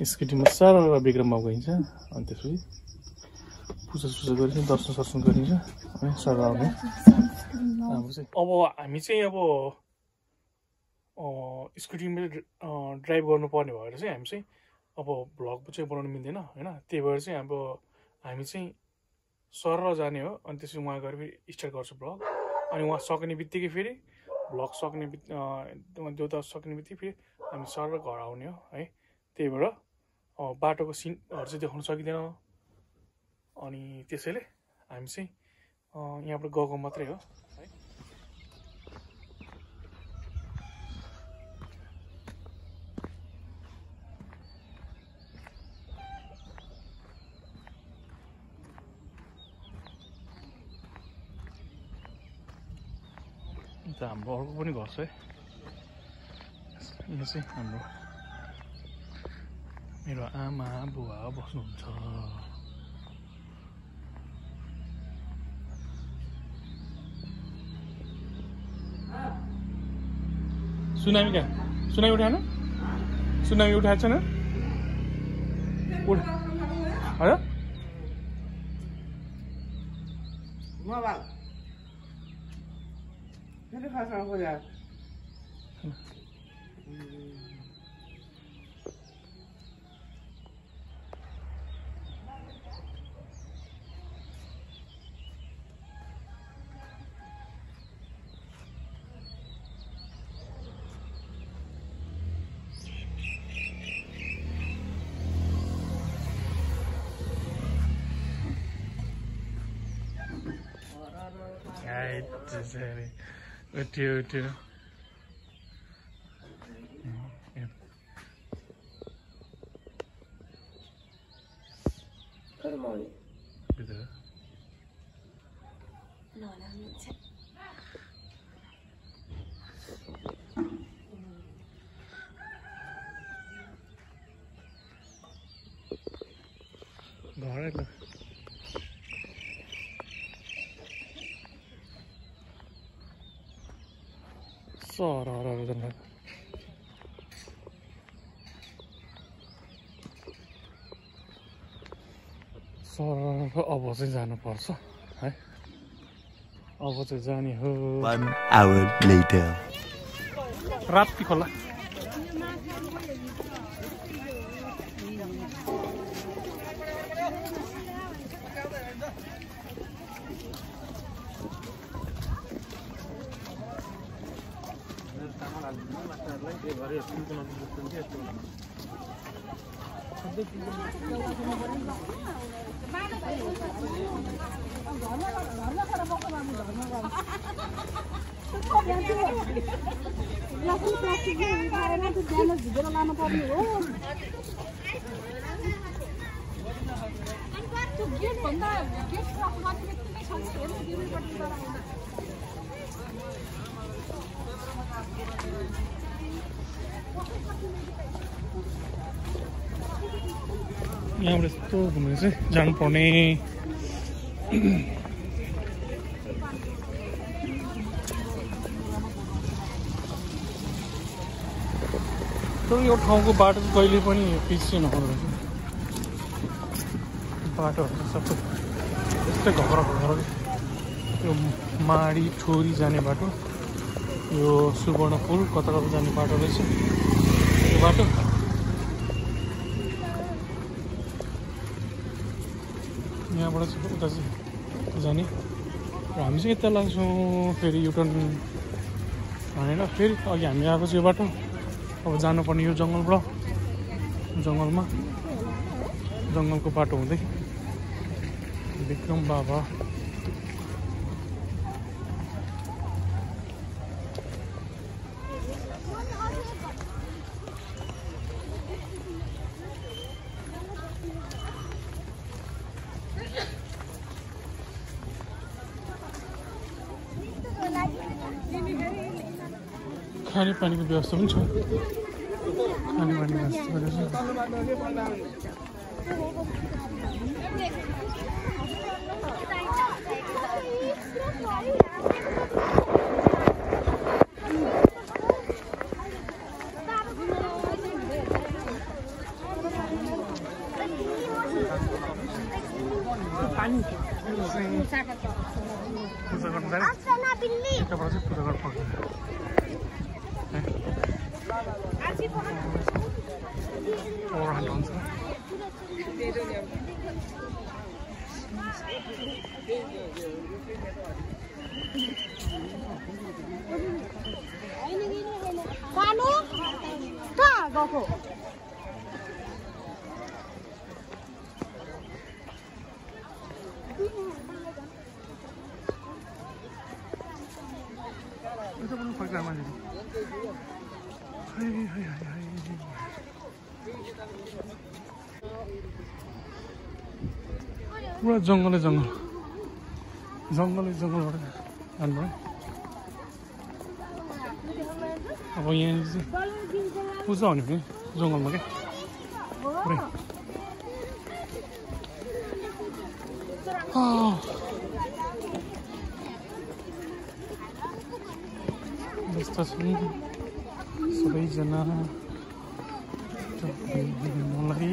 स्कुटीमा सारा विक्रममा गइन्छ अनि त्यसपछि पूजा गरिन्छ दर्शन गरिन्छ अनि सारा आउने हाम्रो चाहिँ अब हामी चाहिँ अब स्कुटीमा ड्राइभ गर्नुपर्ने भएर चाहिँ हामी चाहिँ अब भ्लग चाहिँ बनाउनु मिल्दैन होइन त्यही भएर चाहिँ अब हामी चाहिँ सरर जाने हो अनि त्यसपछि उहाँ गएर फेरि स्टार्ट गर्छु भ्लग अनि उहाँ सक्ने बित्तिकै फेरि भ्लग सक्ने देउता सक्ने बित्तिकै फेरि हामी सरर घर आउने हो है त्यही भएर बाटोको सिनहरू चाहिँ देखाउन सकिँदैन अनि त्यसैले हामी चाहिँ यहाँबाट गएको मात्रै हो है हाम्रो अर्को पनि घर छ है यहाँ चाहिँ हाम्रो मेरो आमा बुवा बस्नुहुन्छ सुनामी क्या सुनामी उठाएन सुनामी उठाएको छैन है उठ्यो घर सर अब चाहिँ जानुपर्छ है अब चाहिँ जाने हो 1 hour later राप्ती खोला यहाँबाट यस्तो घुमेर चाहिँ जानुपर्ने तर यो ठाउँको बाटो कहिले पनि पिच्छे नहुँदो रहेछ बाटोहरू सबै यस्तै घर यो माडी ठोरी जाने बाटो यो सुवर्णपुर कता कता जाने बाटो रहेछ यो बाटो यहाँबाट चाहिँ उता चाहिँ जाने र हामी चाहिँ यता लाग्छौँ फेरि युटर्न हानेर फेरि अघि हामी आएको चाहिँ यो बाटो अब जानुपर्ने यो जङ्गलबाट जङ्गलमा जङ्गलको बाटो हुँदै विक्रम बाबा खाने पानीको व्यवस्था पनि छ खाने पानी व्यवस्था पूजा गर्न जाने यताबाट चाहिँ पूजा गर्न पर्छ ओभरहन्ट हुन्छ सानो कहाँ गएको itu pun pakai mana ni? Hai. Pura jungle बाट जानु पर्यो अब यहाँ चाहिँ पूजा हुने भने जङ्गलमा क्या पुरै व्यस्त छन् सबैजना मलाई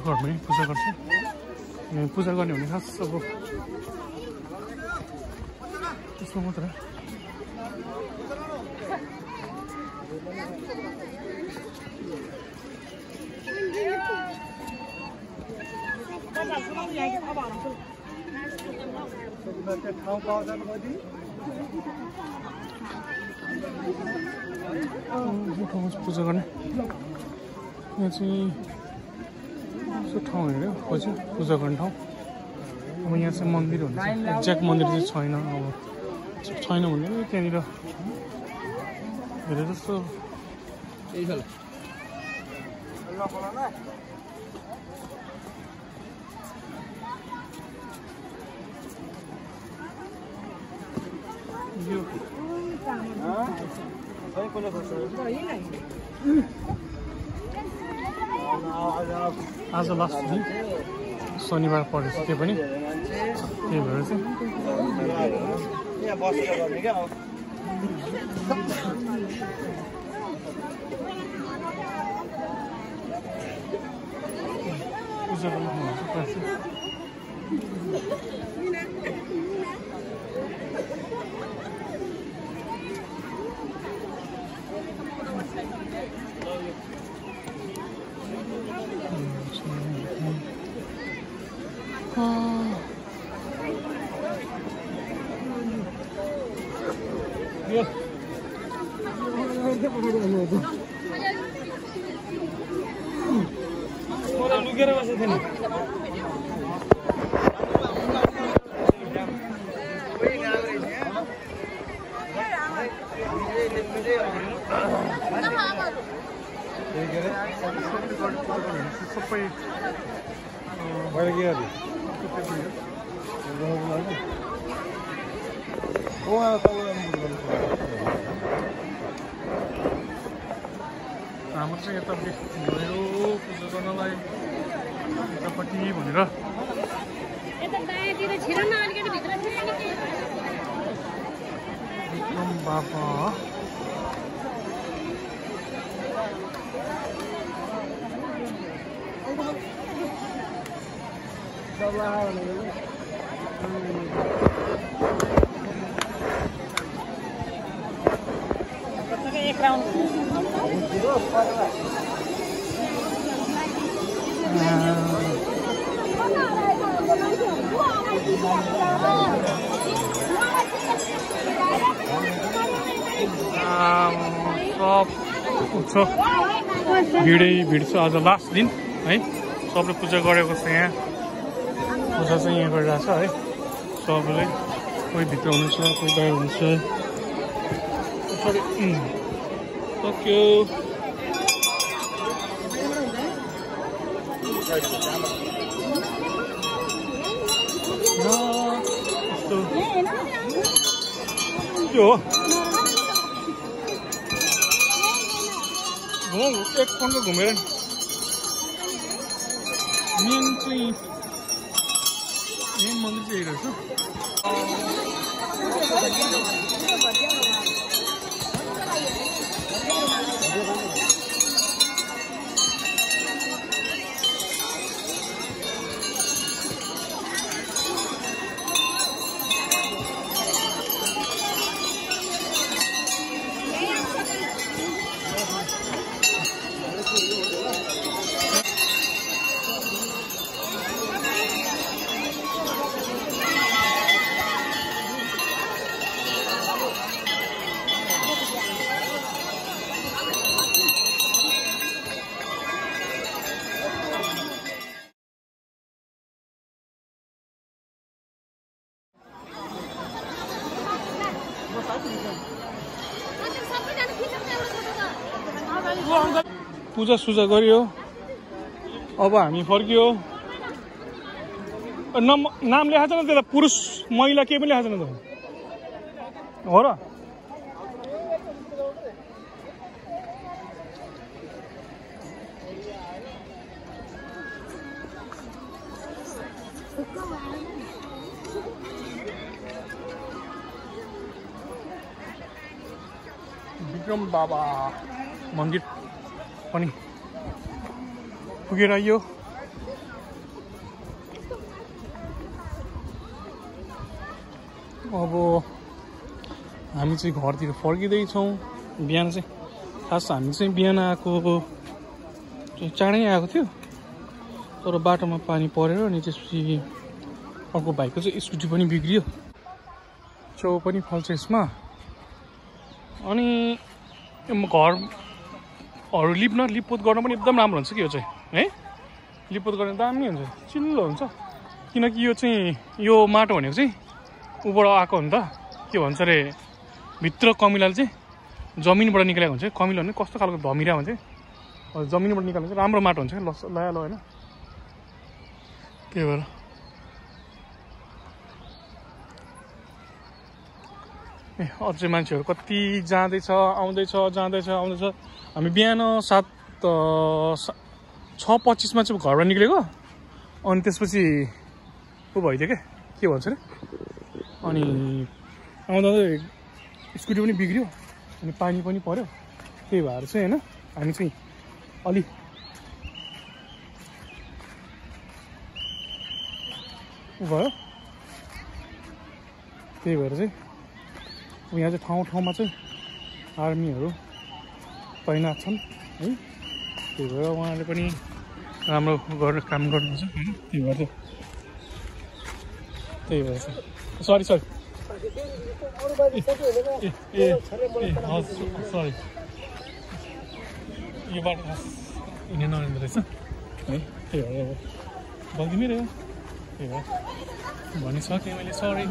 घरमै पूजा गर्छ पूजा गर्ने भने खास अब त्यसमा मात्र पूजा गर्ने यहाँ चाहिँ यसो ठाउँ हेऱ्यो पछि पूजा गर्ने ठाउँ अब यहाँ चाहिँ मन्दिर हुन्छ एक्ज्याक्ट मन्दिर चाहिँ छैन अब छैन भने त्यहाँनिर हेरेर जस्तो आज लास्ट दिन शनिबार परेछ त्यो पनि त्यही भएर चाहिँ पूजा गर्नु हुन्छ लुकेर बसेको थिएन सबै हाम्रो चाहिँ यता गयो पूजा गर्नलाई यतापट्टि भनेर विक्रम बाबा एक राउन्ड सब भिडै भिड छ आज लास्ट दिन है सबले पूजा गरेको छ यहाँ पूजा चाहिँ यहाँ गरिरहेको छ है सबले कोही भित्र हुनुहुन्छ कोही बाहिर हुनुहुन्छ सक्यो के हो एक पन्ध्र घुमेर मेन मन्दिर चाहिँ हेरेको छु पूजा सुजा गरियो अब हामी फर्कियो नाम लेखाएको छैन त्यसलाई पुरुष महिला केही पनि लेखाएको छैन त हो र विक्रम बाबा मन्दिर पनि पुगेर आइयो अब हामी चाहिँ घरतिर फर्किँदैछौँ बिहान चाहिँ खास हामी चाहिँ बिहान आएको चाँडै आएको थियो तर बाटोमा पानी परेर अनि त्यसपछि अर्को भाइको चाहिँ स्कुटी पनि बिग्रियो चेउ पनि फल्छ यसमा अनि घरहरू लिपपोत गर्न पनि एकदम राम्रो हुन्छ कि यो चाहिँ है लिपपोत गर्न दामी हुन्छ चिल्लो हुन्छ किनकि यो चाहिँ यो माटो भनेको चाहिँ ऊबाट आएको हो नि त के भन्छ अरे भित्र कमिलाले चाहिँ जमिनबाट निकालेको हुन्छ कमिलो भने कस्तो खालको धमिरा हुन्छ जमिनबाट निकालेको चाहिँ राम्रो माटो हुन्छ लयालो होइन त्यही भएर अझै मान्छेहरू कति जाँदैछ आउँदैछ हामी बिहान 6:25मा चाहिँ घरबाट निक्लेको अनि त्यसपछि ऊ भइदियो क्या के भन्छ अरे अनि आउँदा स्कुटी पनि बिग्रियो अनि पानी पनि पर्यो त्यही भएर चाहिँ होइन हामी चाहिँ अलि ऊ भयो त्यही भएर चाहिँ यहाँ चाहिँ ठाउँ चाहिँ आर्मीहरू तैनात छन् है त्यही भएर उहाँले पनि राम्रो काम गर्नुहुन्छ होइन त्यही भएर चाहिँ सरी सरी यो बाटो हिँड्न नरेन्द्र रहेछ है त्यही भएर अब गल्ती मेरो त्यही भएर भनिसकेँ मैले सरी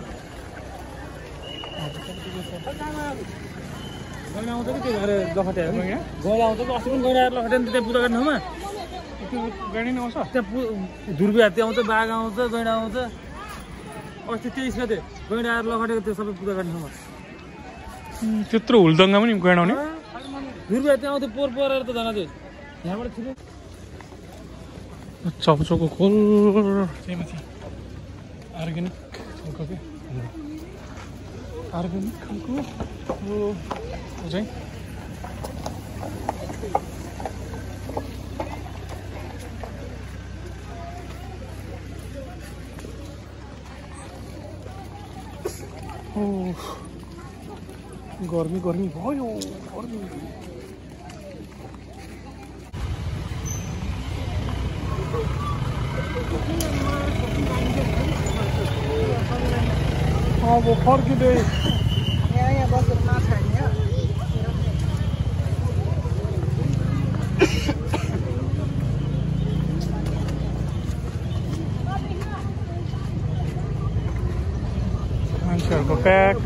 गैँडा आउँछ कि त्यही भएर लखट्याएर गैँडा आउँछ कि अस्ति पनि गैँडा आएर लखट्याएर त्यहाँ पूजा गर्ने ठाउँमा गैँडा नै आउँछ त्यहाँ धुर्बी हात्ती आउँछ बाघ आउँछ गैँडा आउँछ अस्ति 23 गते गैँडा आएर लखटेको त्यो सबै पूजा गर्ने ठाउँमा त्यत्रो हुलदङ्गा पनि गैँडा आउने धुर्बी हात्ती आउँथ्यो पोहोर परेर त जान चाहिँ यहाँबाट छिटो चौचौको खोल त्यही माथि अर्ग्यानिक खालको के अर्ग्यानिक खालको चाहिँ गर्मी भयो गर्मी अब फर्किँदै यहाँ बसेर माछा खाने मान्छेहरूको प्याक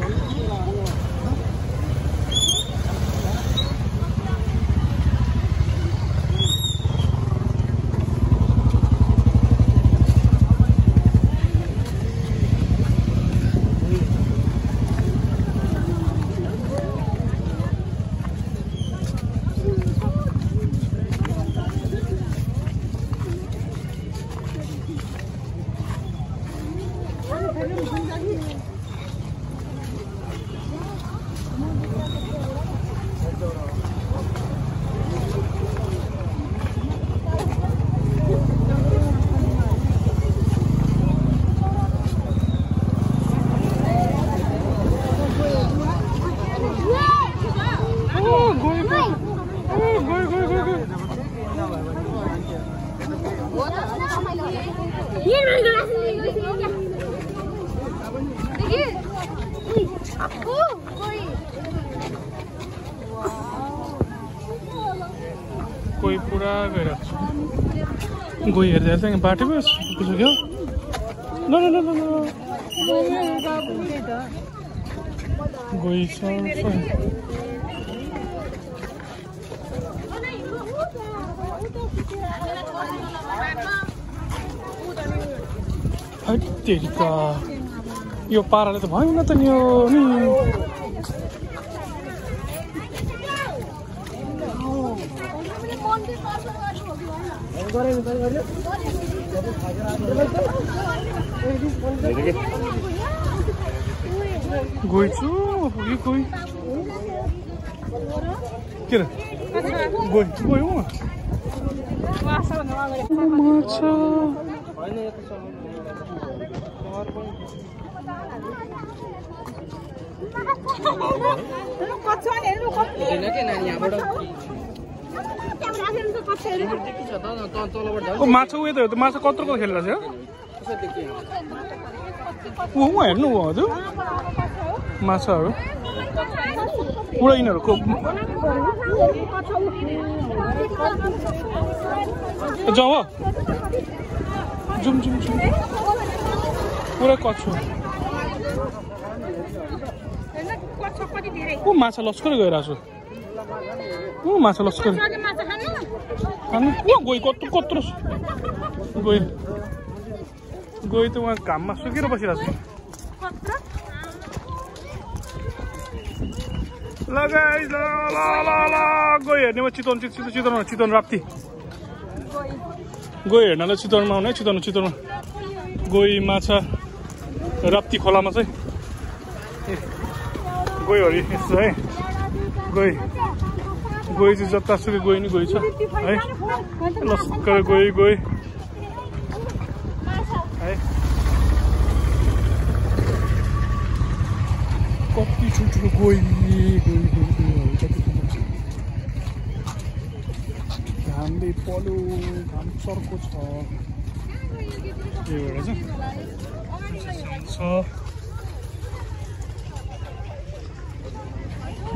कोही पुरा गइरहेको छ गइ हेर्दा बाटो पो पुगिसक्यो ल गोही छ तेरिका यो पाराले त भएन त नि यो नि गोही छु यो गोही के रे गोही गोही हो माछा माछा उयो त माछा कत्रोको खेलेर छ ऊ हेर्नु हो हजुर माछाहरू पुरा यिनीहरूको जाउँ हो जुम जुम जुम पुरा कछु ऊ माछा लस्करै गइरहेको छु ऊ माछा लस्करै गोही कत्रो गोही गोही त उहाँ घाममा सुकेर बसिरहेको छु लगाइ ल ल ल ल गोही हेर्नेमा चितवन राप्ती गोही हेर्नलाई चितवनमा आउने चितवनमा गोही माछा राप्ती खोलामा चाहिँ गोहीहरू यस्तो है गोही चाहिँ जतासुकै गोही नि गोही छ है लस्कर गोही है कति ठुल्ठुलो गोही घामले पल्यो घाम चर्को छ त्यही भएर चाहिँ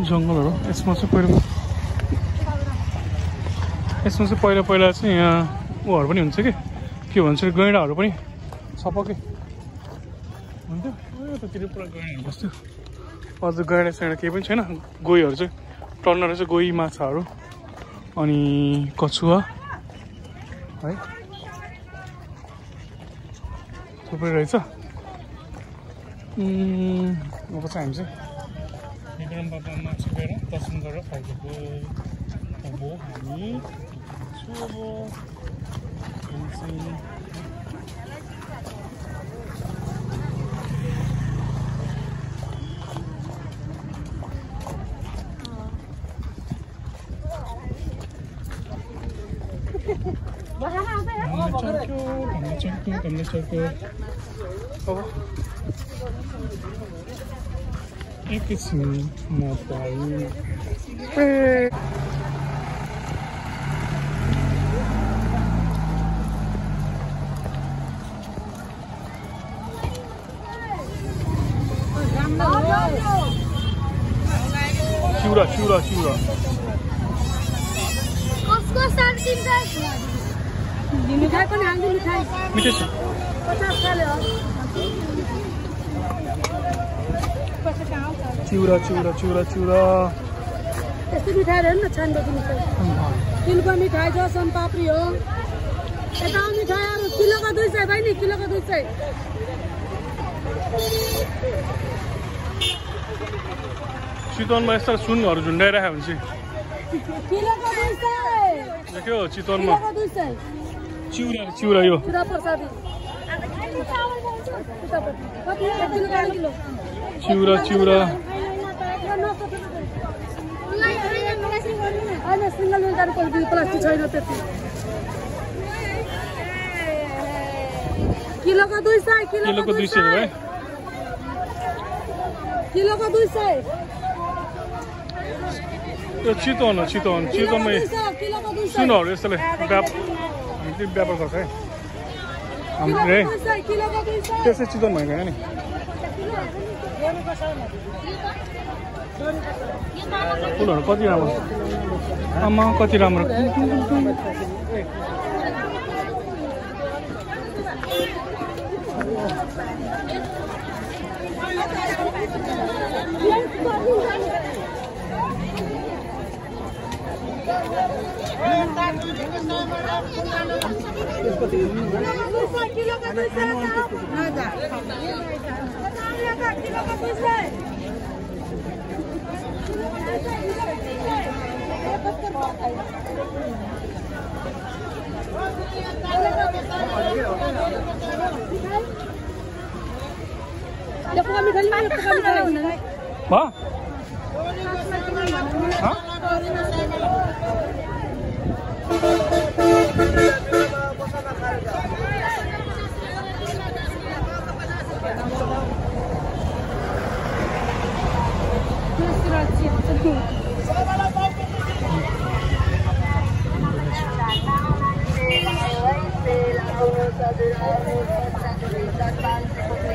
जङ्गलहरू यसमा चाहिँ पहिला चाहिँ यहाँ उहरू पनि हुन्छ के भन्छ गैँडाहरू पनि छपक्कै हुन्थ्यो यतातिर पुरा गैँडाहरू बस्थ्यो अझ गैँडा सैँडा केही पनि छैन गोहीहरू चाहिँ टर्न रहेछ गोही माछाहरू अनि कछुवा है थुप्रै रहेछ अब चाहिँ हामी चाहिँ विक्रम बाबामा चाहिँ गएर दर्शन गरेर फर्केको अब हामी एकैछिन म पाएँ चिउरा कसको साथ दिन्छ मिठाई पनि हाल्नु मिठाई मिठै छ 50 खाले हो चिउरा यस्तो मिठाईहरु न छान्दै दिन्छ तिलको मिठाई जो सोनपापडी हो यता मिठाईहरु किलोको 200 भाइ नि किलोको 200 चितवनमा यस्ता सुनहरू झुन्डाइरहेको हुन्छ किलोको 200 देख्यो चितवनमा किलोको 200 चिउरा यो चिउरा प्रसादी कति किलो चिउरा अहिले सिंगल मिलको प्लास्टिक छैन त्यति किलोको 200 किलोको 200 है किलोको 200 यो चितवनमै सुनहरू यस्तोले व्यापार गर्छ है हामीले त्यसै चितवन भएको होइन नि फुलहरू कति राम्रो आमा कति राम्रो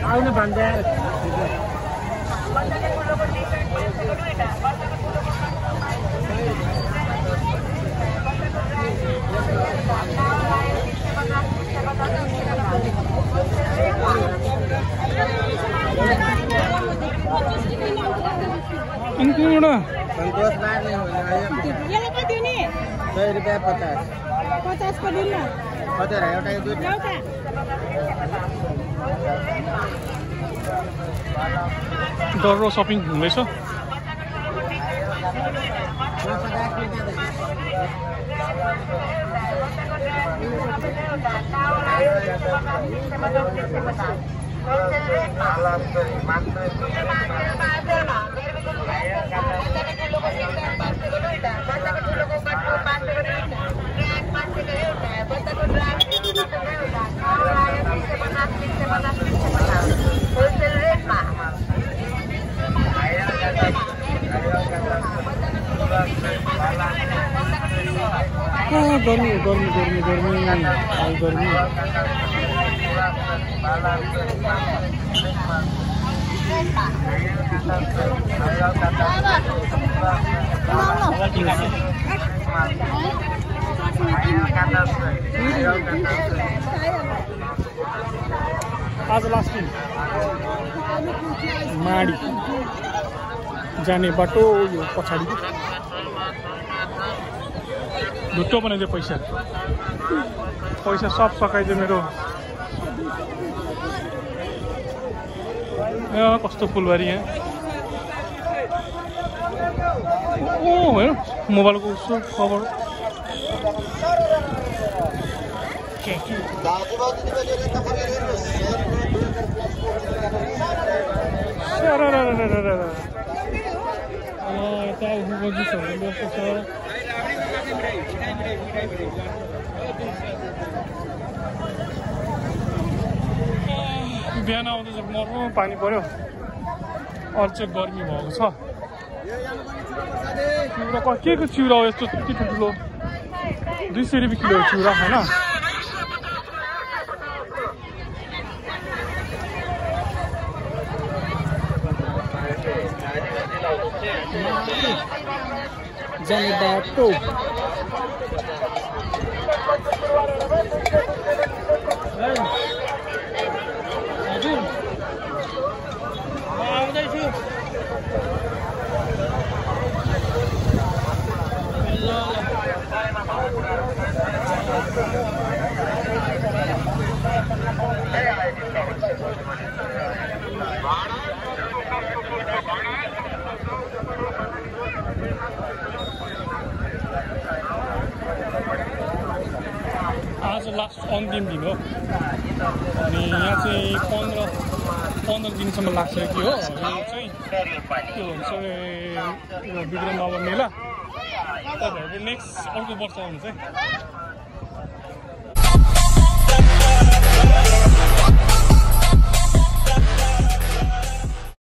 आउन भन्दा include संतोष लाग नहीं होला यसले कति हो नि 100 रुपैयाँ 50 50 को दिनु न कति र एउटा कि दुईटा एउटा डर सपिङ हुँदैछ गर्मी गर्मी गर्मी गर्मी गर्मी आज लास्ट दिन माडी जाने बाटो यो पछाडि ढुट्टो बनाइदियो पैसा सब सकाइदियो मेरो कस्तो फुलबारी यहाँ ओ हेर मोबाइलको उसको कभर बिहान आउँदा चाहिँ मर्नु पानी पर्यो अहिले चाहिँ गर्मी भएको छ चिउरा के को चिउरा हो यस्तो यति ठुलो 200 रुपियाँ किलो चिउरा होइन जाने बाटो आज लास्ट अन्तिम दिन हो अनि यहाँ चाहिँ 15 दिनसम्म लाग्छ कि हो यो चाहिँ के भन्छ विक्रम बाबा मेला तपाईँहरूको नेक्स्ट अर्को वर्ष आउनु चाहिँ